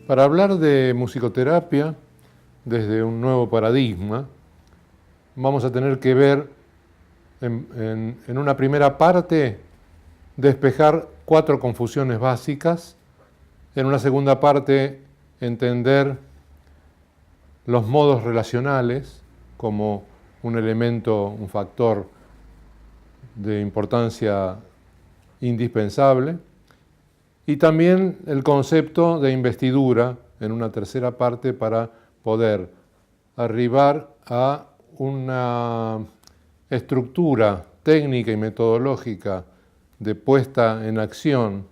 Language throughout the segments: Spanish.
Para hablar de musicoterapia desde un nuevo paradigma, vamos a tener que ver en una primera parte despejar 4 confusiones básicas, en una segunda parte entender los modos relacionales como un elemento, un factor de importancia indispensable, y también el concepto de investidura en una tercera parte para poder arribar a una estructura técnica y metodológica de puesta en acción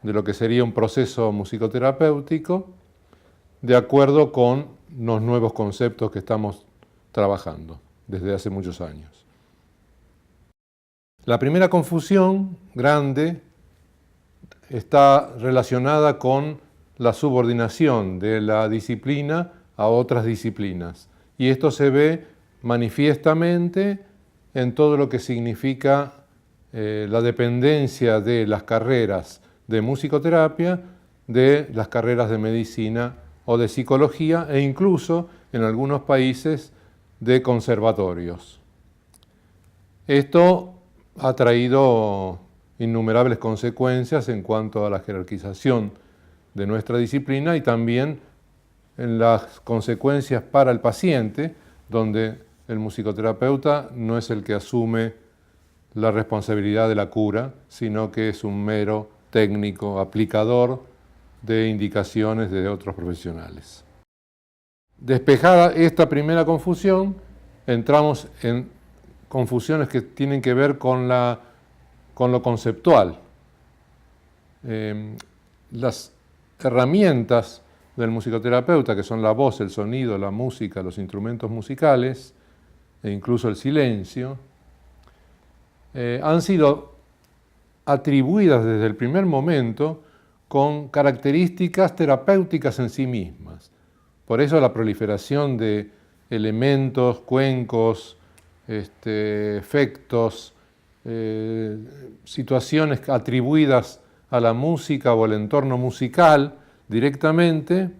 de lo que sería un proceso musicoterapéutico de acuerdo con los nuevos conceptos que estamos trabajando desde hace muchos años. La primera confusión grande está relacionada con la subordinación de la disciplina a otras disciplinas. Y esto se ve manifiestamente en todo lo que significa la dependencia de las carreras de musicoterapia, de las carreras de medicina o de psicología, e incluso en algunos países de conservatorios. Esto ha traído innumerables consecuencias en cuanto a la jerarquización de nuestra disciplina y también en las consecuencias para el paciente, donde el musicoterapeuta no es el que asume la responsabilidad de la cura, sino que es un mero técnico aplicador de indicaciones de otros profesionales. Despejada esta primera confusión, entramos en confusiones que tienen que ver con lo conceptual. Las herramientas del musicoterapeuta, que son la voz, el sonido, la música, los instrumentos musicales e incluso el silencio, han sido atribuidas desde el primer momento con características terapéuticas en sí mismas. Por eso la proliferación de elementos, cuencos, efectos, situaciones atribuidas a la música o al entorno musical directamente,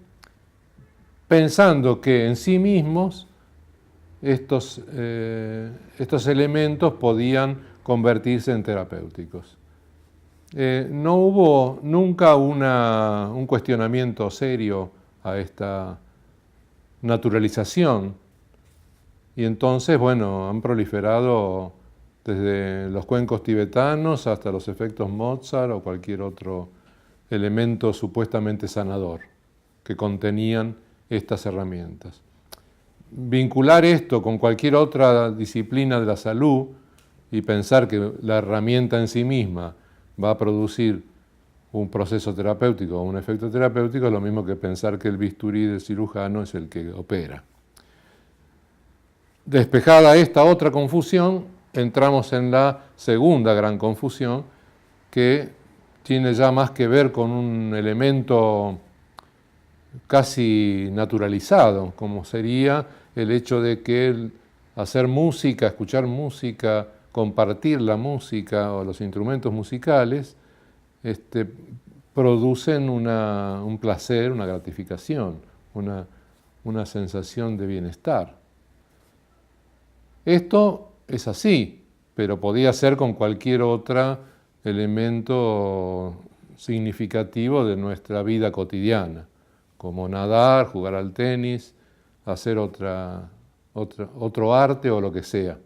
pensando que en sí mismos estos elementos podían convertirse en terapéuticos. No hubo nunca un cuestionamiento serio a esta naturalización, y entonces, bueno, han proliferado desde los cuencos tibetanos hasta los efectos Mozart o cualquier otro elemento supuestamente sanador que contenían estas herramientas. Vincular esto con cualquier otra disciplina de la salud y pensar que la herramienta en sí misma va a producir un proceso terapéutico o un efecto terapéutico es lo mismo que pensar que el bisturí del cirujano es el que opera. Despejada esta otra confusión, entramos en la segunda gran confusión, que tiene ya más que ver con un elemento casi naturalizado, como sería el hecho de que hacer música, escuchar música, compartir la música o los instrumentos musicales, producen un placer, una gratificación, una sensación de bienestar. Esto es así, pero podía ser con cualquier otro elemento significativo de nuestra vida cotidiana, como nadar, jugar al tenis, hacer otro arte o lo que sea.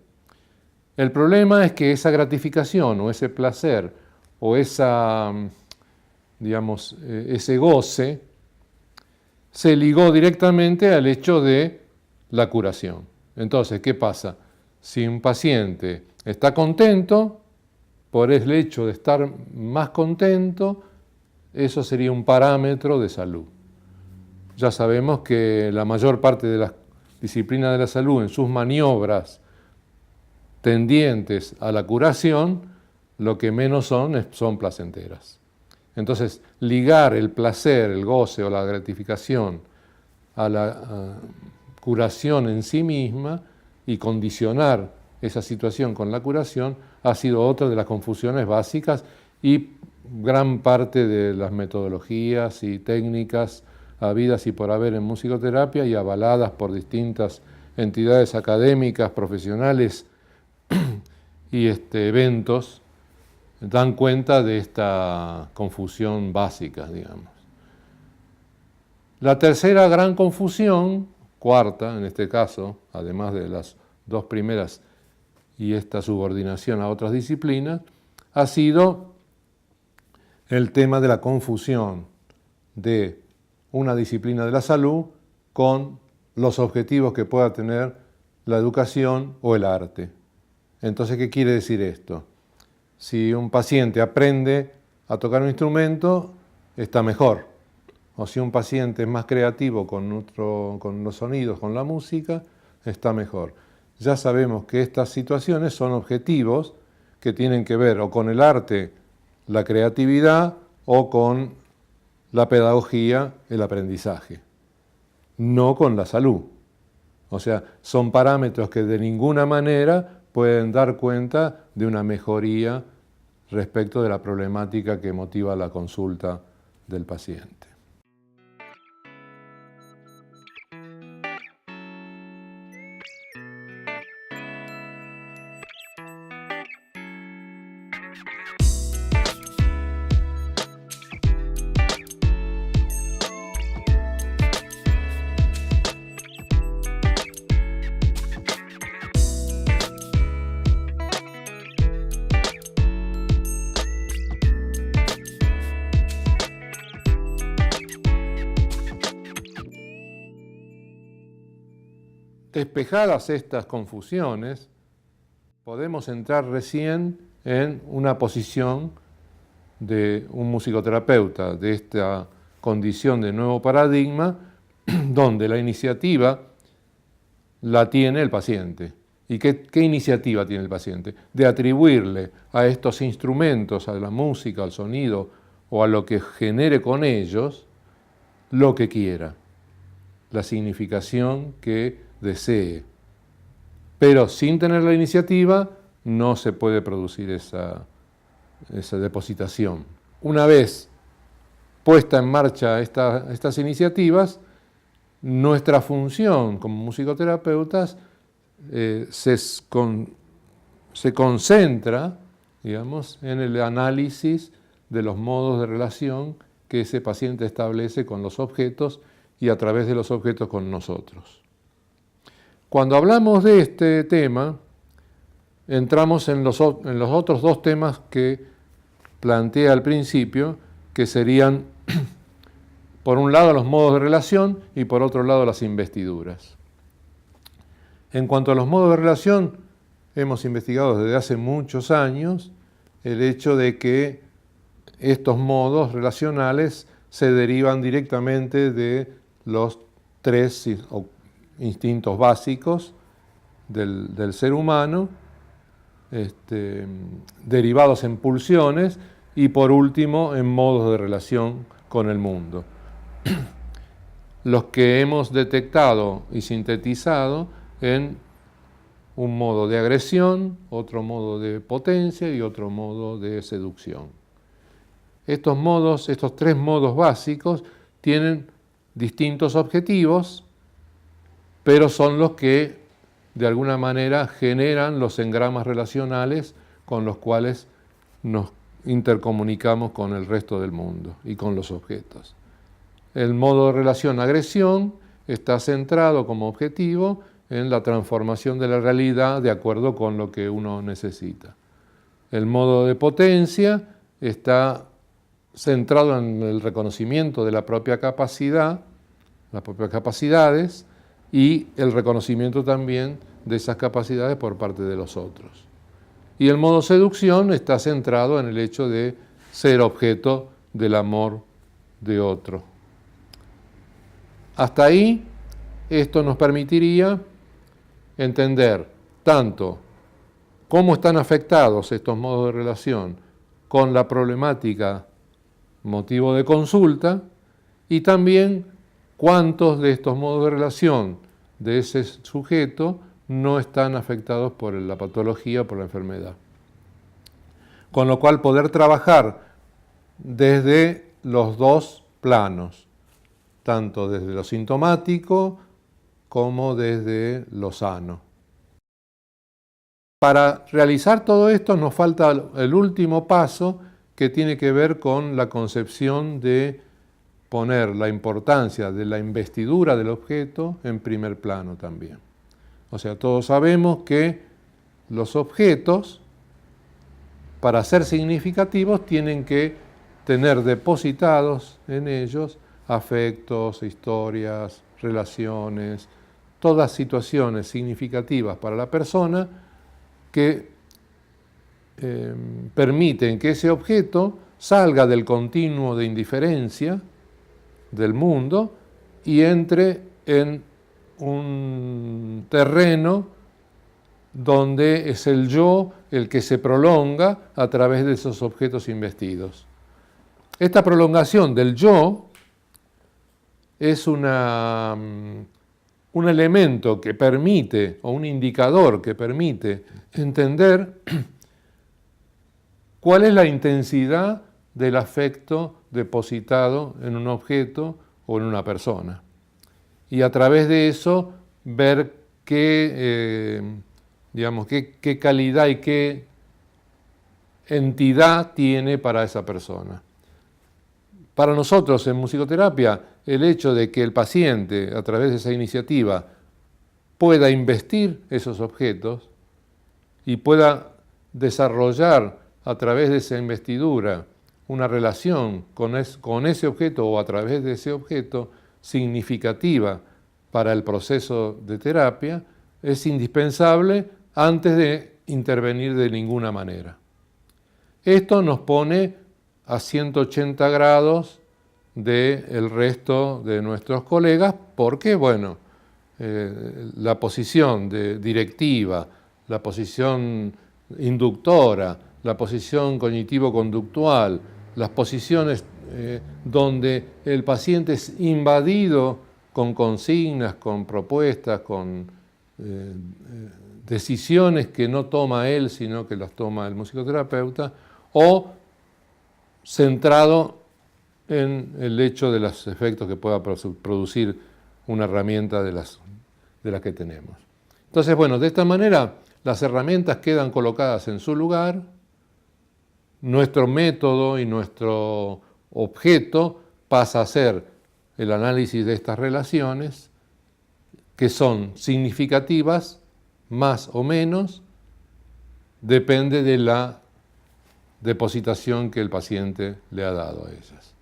El problema es que esa gratificación o ese placer o ese goce se ligó directamente al hecho de la curación. Entonces, ¿qué pasa? Si un paciente está contento, por el hecho de estar más contento, eso sería un parámetro de salud. Ya sabemos que la mayor parte de las disciplinas de la salud en sus maniobras tendientes a la curación, lo que menos son placenteras. Entonces, ligar el placer, el goce o la gratificación a la curación en sí misma y condicionar esa situación con la curación ha sido otra de las confusiones básicas y gran parte de las metodologías y técnicas habidas y por haber en musicoterapia y avaladas por distintas entidades académicas, profesionales y eventos, dan cuenta de esta confusión básica, digamos. La tercera gran confusión, cuarta en este caso, además de las dos primeras y esta subordinación a otras disciplinas, ha sido el tema de la confusión de una disciplina de la salud con los objetivos que pueda tener la educación o el arte. Entonces, ¿qué quiere decir esto? Si un paciente aprende a tocar un instrumento, está mejor. O si un paciente es más creativo con los sonidos, con la música, está mejor. Ya sabemos que estas situaciones son objetivos que tienen que ver o con el arte, la creatividad, o con la pedagogía, el aprendizaje, no con la salud. O sea, son parámetros que de ninguna manera pueden dar cuenta de una mejoría respecto de la problemática que motiva la consulta del paciente. Despejadas estas confusiones, podemos entrar recién en una posición de un musicoterapeuta, de esta condición de nuevo paradigma, donde la iniciativa la tiene el paciente. ¿Y qué iniciativa tiene el paciente? De atribuirle a estos instrumentos, a la música, al sonido o a lo que genere con ellos, lo que quiera, la significación que desee. Pero sin tener la iniciativa no se puede producir esa depositación. Una vez puesta en marcha estas iniciativas, nuestra función como musicoterapeutas se concentra, digamos, en el análisis de los modos de relación que ese paciente establece con los objetos y a través de los objetos con nosotros. Cuando hablamos de este tema, entramos en los otros dos temas que planteé al principio, que serían, por un lado, los modos de relación y por otro lado, las investiduras. En cuanto a los modos de relación, hemos investigado desde hace muchos años el hecho de que estos modos relacionales se derivan directamente de los tres instintos básicos del ser humano, derivados en pulsiones y por último en modos de relación con el mundo. Los que hemos detectado y sintetizado en un modo de agresión, otro modo de potencia y otro modo de seducción. Estos tres modos básicos tienen distintos objetivos, pero son los que de alguna manera generan los engramas relacionales con los cuales nos intercomunicamos con el resto del mundo y con los objetos. El modo de relación agresión está centrado como objetivo en la transformación de la realidad de acuerdo con lo que uno necesita. El modo de potencia está centrado en el reconocimiento de la propia capacidad, las propias capacidades, y el reconocimiento también de esas capacidades por parte de los otros. Y el modo seducción está centrado en el hecho de ser objeto del amor de otro. Hasta ahí, esto nos permitiría entender tanto cómo están afectados estos modos de relación con la problemática motivo de consulta y también cuántos de estos modos de relación de ese sujeto no están afectados por la patología o por la enfermedad. Con lo cual poder trabajar desde los dos planos, tanto desde lo sintomático como desde lo sano. Para realizar todo esto nos falta el último paso, que tiene que ver con la concepción de poner la importancia de la investidura del objeto en primer plano también. O sea, todos sabemos que los objetos, para ser significativos, tienen que tener depositados en ellos afectos, historias, relaciones, todas situaciones significativas para la persona que permiten que ese objeto salga del continuo de indiferencia del mundo y entre en un terreno donde es el yo el que se prolonga a través de esos objetos investidos. Esta prolongación del yo es un elemento que permite, o un indicador que permite entender cuál es la intensidad del afecto depositado en un objeto o en una persona. Y a través de eso ver qué calidad y qué entidad tiene para esa persona. Para nosotros en musicoterapia, el hecho de que el paciente, a través de esa iniciativa, pueda investir esos objetos y pueda desarrollar a través de esa investidura una relación con ese objeto o a través de ese objeto significativa para el proceso de terapia, es indispensable antes de intervenir de ninguna manera. Esto nos pone a 180 grados del resto de nuestros colegas, porque, bueno, la posición directiva, la posición inductora, la posición cognitivo-conductual, las posiciones donde el paciente es invadido con consignas, con propuestas, con decisiones que no toma él, sino que las toma el musicoterapeuta, o centrado en el hecho de los efectos que pueda producir una herramienta de las que tenemos. Entonces, bueno, de esta manera las herramientas quedan colocadas en su lugar, nuestro método y nuestro objeto pasa a ser el análisis de estas relaciones, que son significativas, más o menos, depende de la depositación que el paciente le ha dado a ellas.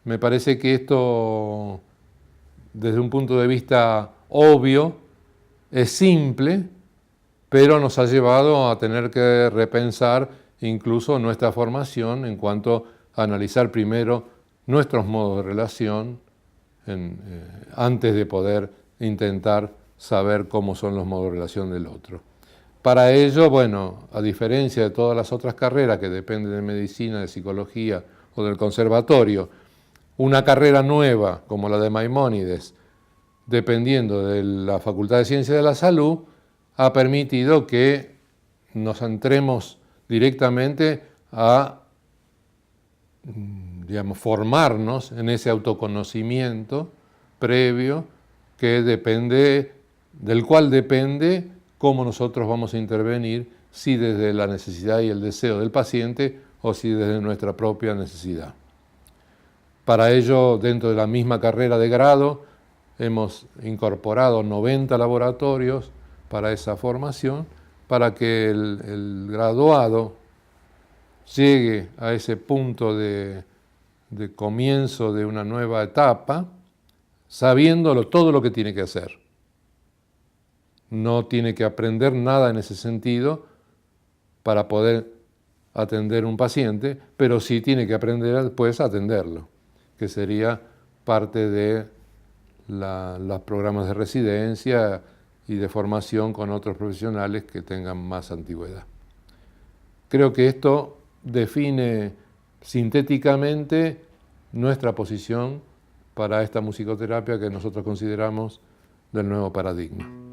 Me parece que esto, desde un punto de vista obvio, es simple, pero nos ha llevado a tener que repensar incluso nuestra formación en cuanto a analizar primero nuestros modos de relación antes de poder intentar saber cómo son los modos de relación del otro. Para ello, bueno, a diferencia de todas las otras carreras que dependen de medicina, de psicología o del conservatorio, una carrera nueva como la de Maimónides, dependiendo de la Facultad de Ciencias de la Salud, ha permitido que nos entremos directamente a, formarnos en ese autoconocimiento previo del cual depende cómo nosotros vamos a intervenir, si desde la necesidad y el deseo del paciente o si desde nuestra propia necesidad. Para ello, dentro de la misma carrera de grado, hemos incorporado 90 laboratorios para esa formación, para que el graduado llegue a ese punto de comienzo de una nueva etapa, sabiendo todo lo que tiene que hacer. No tiene que aprender nada en ese sentido para poder atender un paciente, pero sí tiene que aprender después a atenderlo, que sería parte de los programas de residencia y de formación con otros profesionales que tengan más antigüedad. Creo que esto define sintéticamente nuestra posición para esta musicoterapia que nosotros consideramos del nuevo paradigma.